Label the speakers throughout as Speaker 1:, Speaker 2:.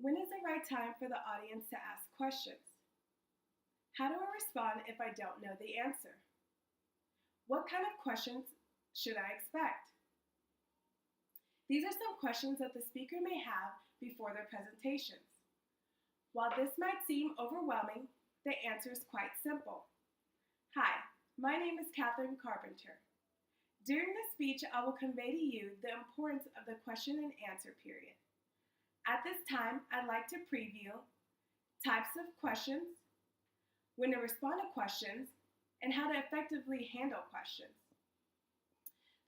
Speaker 1: When is the right time for the audience to ask questions? How do I respond if I don't know the answer? What kind of questions should I expect? These are some questions that the speaker may have before their presentations. While this might seem overwhelming, the answer is quite simple. Hi, my name is Catherine Carpenter. During this speech, I will convey to you the importance of the question and answer period. At this time, I'd like to preview types of questions, when to respond to questions, and how to effectively handle questions.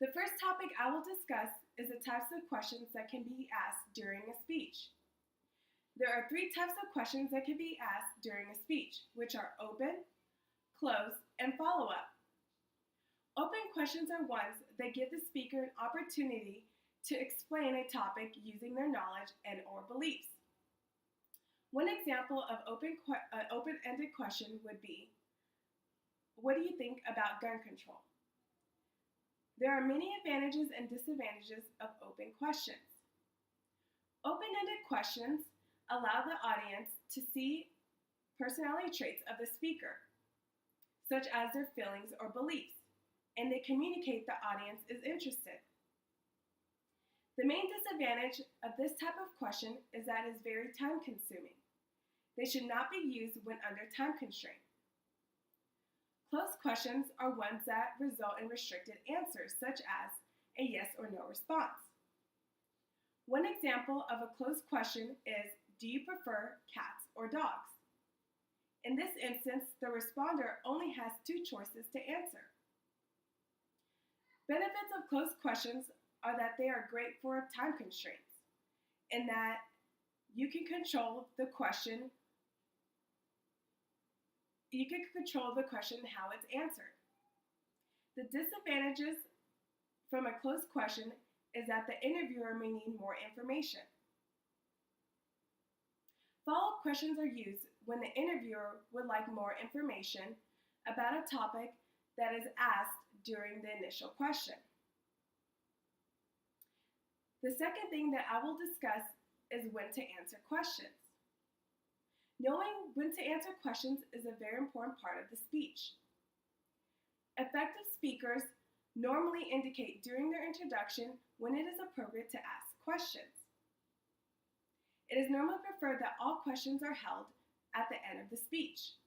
Speaker 1: The first topic I will discuss is the types of questions that can be asked during a speech. There are three types of questions that can be asked during a speech, which are open, closed, and follow-up. Open questions are ones that give the speaker an opportunity to explain a topic using their knowledge and or beliefs. One example of open-ended question would be, what do you think about gun control? There are many advantages and disadvantages of open questions. Open-ended questions allow the audience to see personality traits of the speaker, such as their feelings or beliefs, and they communicate the audience is interested. The main disadvantage of this type of question is that it is very time-consuming. They should not be used when under time constraint. Closed questions are ones that result in restricted answers, such as a yes or no response. One example of a closed question is, do you prefer cats or dogs? In this instance, the responder only has two choices to answer. Benefits of closed questions are that they are great for time constraints, in that you can control the question how it's answered. The disadvantages from a closed question is that the interviewer may need more information. Follow-up questions are used when the interviewer would like more information about a topic that is asked during the initial question. The second thing that I will discuss is when to answer questions. Knowing when to answer questions is a very important part of the speech. Effective speakers normally indicate during their introduction when it is appropriate to ask questions. It is normally preferred that all questions are held at the end of the speech.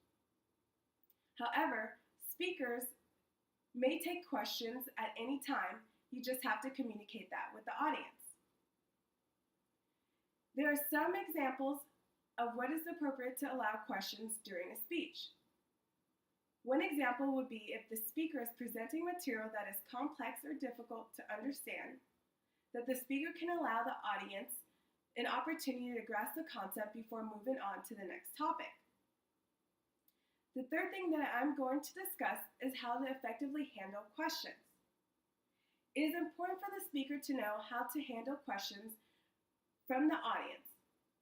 Speaker 1: However, speakers may take questions at any time. You just have to communicate that with the audience. There are some examples of what is appropriate to allow questions during a speech. One example would be if the speaker is presenting material that is complex or difficult to understand, that the speaker can allow the audience an opportunity to grasp the concept before moving on to the next topic. The third thing that I'm going to discuss is how to effectively handle questions. It is important for the speaker to know how to handle questions from the audience.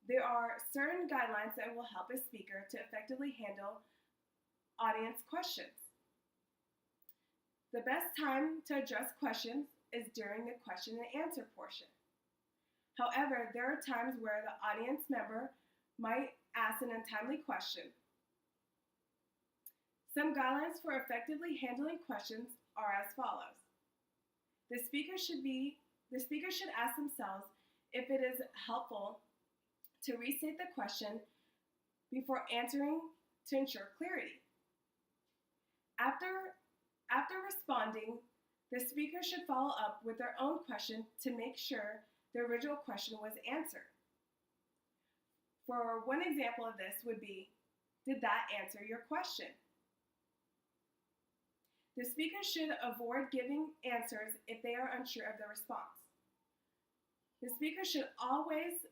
Speaker 1: There are certain guidelines that will help a speaker to effectively handle audience questions. The best time to address questions is during the question and answer portion. However, there are times where the audience member might ask an untimely question. Some guidelines for effectively handling questions are as follows. The speaker should ask themselves if it is helpful to restate the question before answering to ensure clarity. After responding, the speaker should follow up with their own question to make sure the original question was answered. For one example of this would be, did that answer your question? The speaker should avoid giving answers if they are unsure of the response. The speaker should always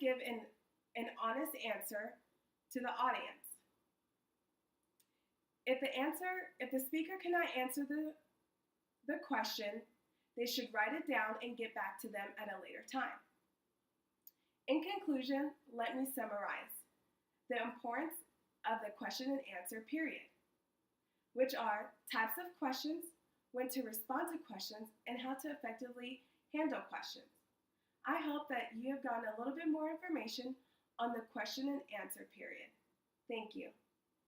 Speaker 1: give an honest answer to the audience. If the speaker cannot answer the question, they should write it down and get back to them at a later time. In conclusion, let me summarize the importance of the question and answer period, which are types of questions, when to respond to questions, and how to effectively handle questions. I hope that you have gotten a little bit more information on the question and answer period. Thank you.